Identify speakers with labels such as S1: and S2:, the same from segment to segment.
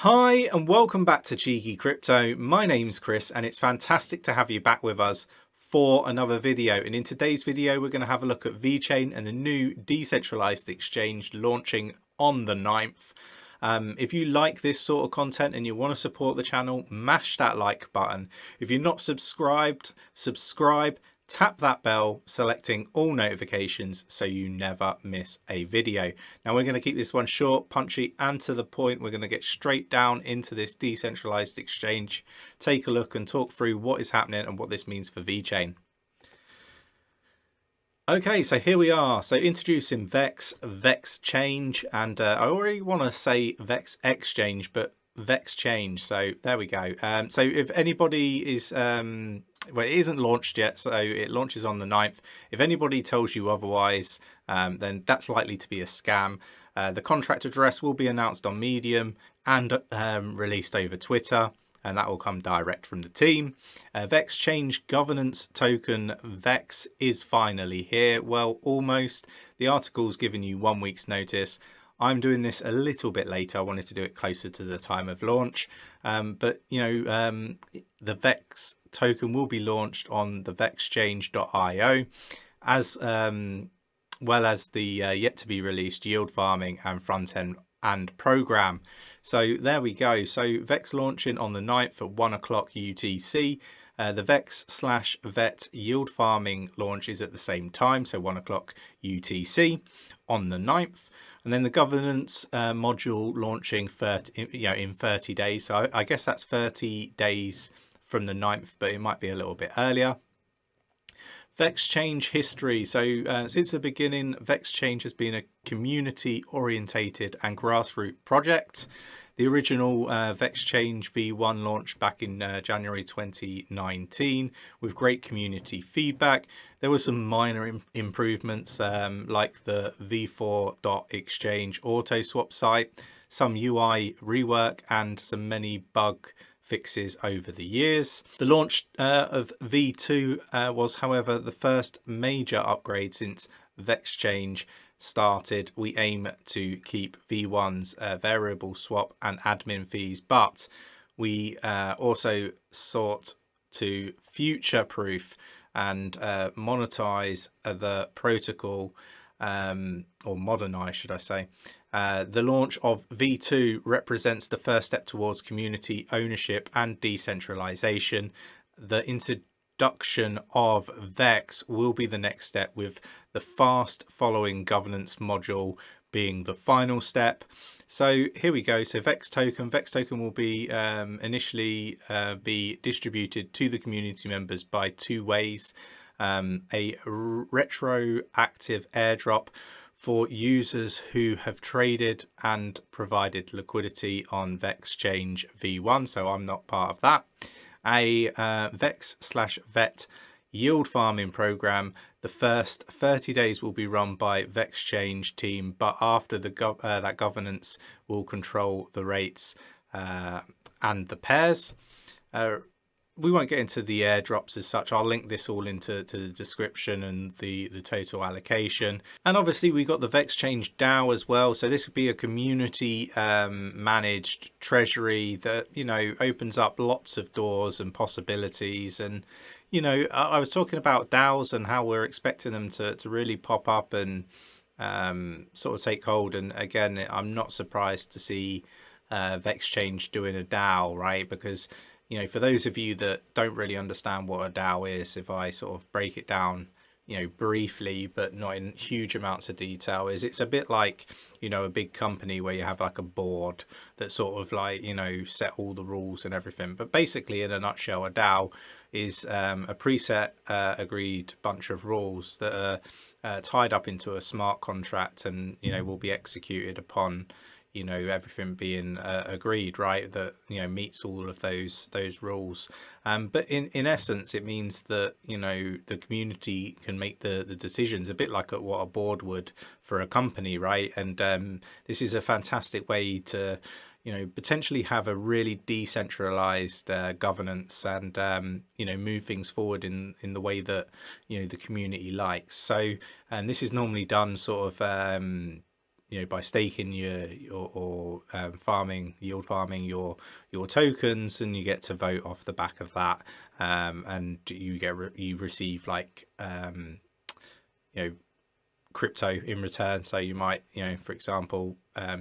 S1: Hi and welcome back to Cheeky Crypto. My name's Chris and it's fantastic to have you back with us for another video. And in today's video we're going to have a look at Vechain and the new decentralized exchange launching on the 9th. If you like this sort of content and you want to support the channel, mash that like button. If you're not subscribed, subscribe. Tap that bell, selecting all notifications so you never miss a video. Now we're going to keep this one short, punchy and to the point. We're going to get straight down into this decentralized exchange, take a look and talk through what is happening and what this means for Vechain. Okay, so here we are. So introducing Vex Change, and I already want to say Vex Exchange, but Vex Change. So there we go. So if anybody is well, it isn't launched yet, so it launches on the 9th. If anybody tells you otherwise, then that's likely to be a scam. The contract address will be announced on Medium and released over Twitter, and that will come direct from the team. Vex Change governance token Vex is finally here. Well, almost. The article's given you 1 week's notice. I'm doing this a little bit later. I wanted to do it closer to the time of launch. But, you know, the Vex token will be launched on the 𝗕𝗘𝗪𝗔𝗥𝗘 as well as the yet to be released yield farming and front end and program. So there we go. So Vex launching on the 9th at 1 o'clock UTC. The Vex/VET yield farming launch is at the same time, so 1 o'clock UTC on the 9th. And then the governance module launching in 30 days. So I guess that's 30 days from the 9th, but it might be a little bit earlier. Vex Change History. So since the beginning, Vex Change has been a community orientated and grassroots project. The original Vex Change V1 launched back in January 2019 with great community feedback. There were some minor improvements like the v4.exchange auto swap site, some UI rework and some many bug fixes over the years. The launch of V2 was, however, the first major upgrade since Vex Change started. We aim to keep V1's variable swap and admin fees, but we also sought to future-proof and monetize the protocol, or modernize, should I say. The launch of V2 represents the first step towards community ownership and decentralization. The introduction of Vex will be the next step, with the fast following governance module being the final step. So here we go. So Vex token will be initially be distributed to the community members by two ways. A retroactive airdrop for users who have traded and provided liquidity on Vex Change V1, so I'm not part of that. A Vex/VET yield farming program. The first 30 days will be run by Vex Change team, but after the that governance will control the rates and the pairs. We won't get into the airdrops as such. I'll link this all into the description and the total allocation. And obviously we got the Vex Change DAO as well. So this would be a community managed treasury that, you know, opens up lots of doors and possibilities. And, you know, I was talking about DAOs and how we're expecting them to really pop up and sort of take hold. And again, I'm not surprised to see Vex Change doing a DAO, right? Because, you know, for those of you that don't really understand what a DAO is, if I sort of break it down, you know, briefly, but not in huge amounts of detail, is it's a bit like, you know, a big company where you have like a board that sort of like, you know, set all the rules and everything. But basically, in a nutshell, a DAO is a preset agreed bunch of rules that are tied up into a smart contract and, you know, will be executed upon, you know, everything being agreed, right, that, you know, meets all of those rules. But in essence, it means that, you know, the community can make the decisions a bit like what a board would for a company, right? And this is a fantastic way to, you know, potentially have a really decentralized governance and, you know, move things forward in the way that, you know, the community likes. So, and this is normally done sort of by staking or farming, yield farming your tokens, and you get to vote off the back of that, and you receive like crypto in return. So you might, for example,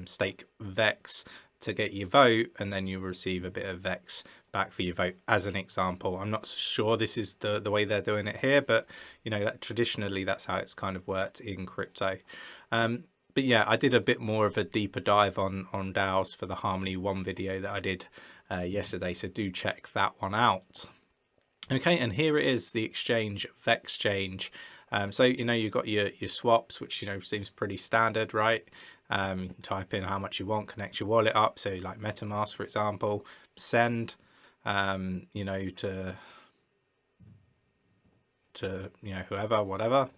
S1: stake Vex to get your vote, and then you receive a bit of Vex back for your vote, as an example. I'm not sure this is the way they're doing it here, but that traditionally that's how it's kind of worked in crypto. But yeah, I did a bit more of a deeper dive on DAOs for the 𝗕𝗪𝗰𝗀𝗰 video that I did yesterday, so do check that one out. Okay, and here it is, the exchange Vex Change. So you've got your swaps, which seems pretty standard, right? You can type in how much you want, connect your wallet up, so like MetaMask, for example, send to whoever, whatever.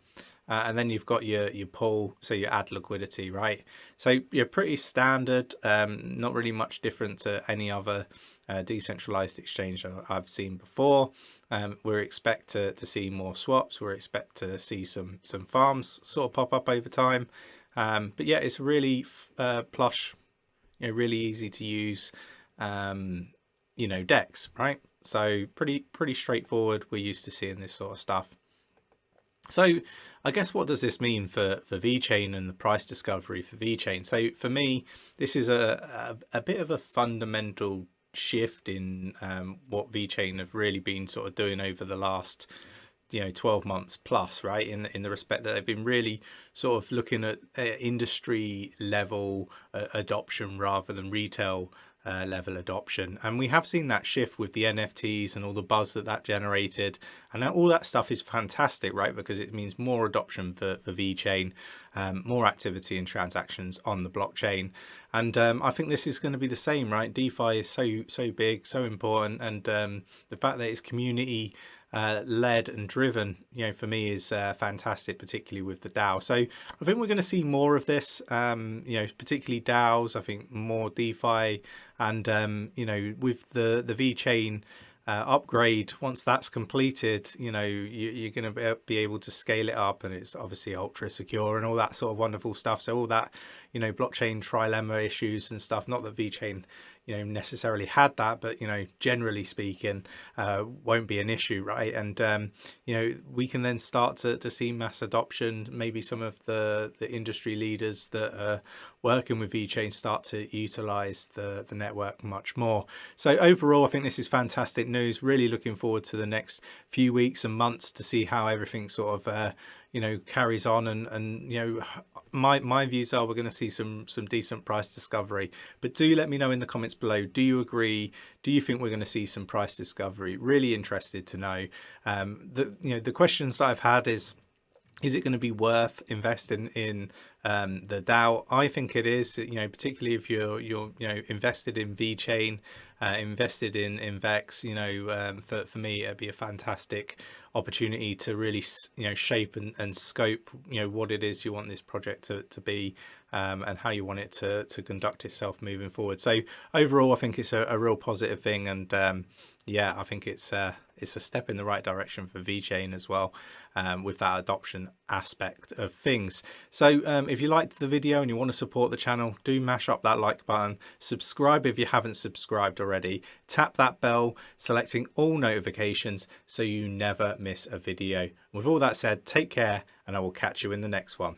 S1: And then you've got your pool, so you add liquidity, right? So you're pretty standard, not really much different to any other decentralized exchange I've seen before. We expect to see more swaps. We expect to see some farms sort of pop up over time. But yeah, it's really plush, really easy to use, DEX, right? So pretty straightforward. We're used to seeing this sort of stuff. So I guess what does this mean for Vechain and the price discovery for Vechain? So for me, this is a bit of a fundamental shift in what Vechain have really been sort of doing over the last 12 months plus, right? In the respect that they've been really sort of looking at industry level adoption rather than retail level adoption. And we have seen that shift with the NFTs and all the buzz that generated, and all that stuff is fantastic, right? Because it means more adoption for Vechain, more activity and transactions on the blockchain. And I think this is going to be the same, right? DeFi is so big, so important, and the fact that it's community led and driven, for me is fantastic, particularly with the DAO. So I think we're going to see more of this, particularly DAOs. I think more DeFi, and with the Vechain upgrade, once that's completed, you're going to be able to scale it up, and it's obviously ultra secure and all that sort of wonderful stuff. So all that blockchain trilemma issues and stuff, not that Vechain necessarily had that, but generally speaking, won't be an issue, right? And we can then start to see mass adoption. Maybe some of the industry leaders that are working with Vechain start to utilize the network much more. So overall, I think this is fantastic news. Really looking forward to the next few weeks and months to see how everything sort of carries on, and my views are we're going to see some decent price discovery. But do let me know in the comments below, do you agree? Do you think we're going to see some price discovery? Really interested to know. The questions that I've had is it going to be worth investing in the DAO? I think it is, particularly if you're invested in Vechain, invested in Vex. For me, it'd be a fantastic opportunity to really shape and scope what it is you want this project to be, and how you want it to conduct itself moving forward. So overall, I think it's a real positive thing, and yeah, I think it's a step in the right direction for Vechain as well, with that adoption aspect of things. So if you liked the video and you want to support the channel, do mash up that like button, subscribe if you haven't subscribed already, tap that bell, selecting all notifications so you never miss a video. With all that said, take care, and I will catch you in the next one.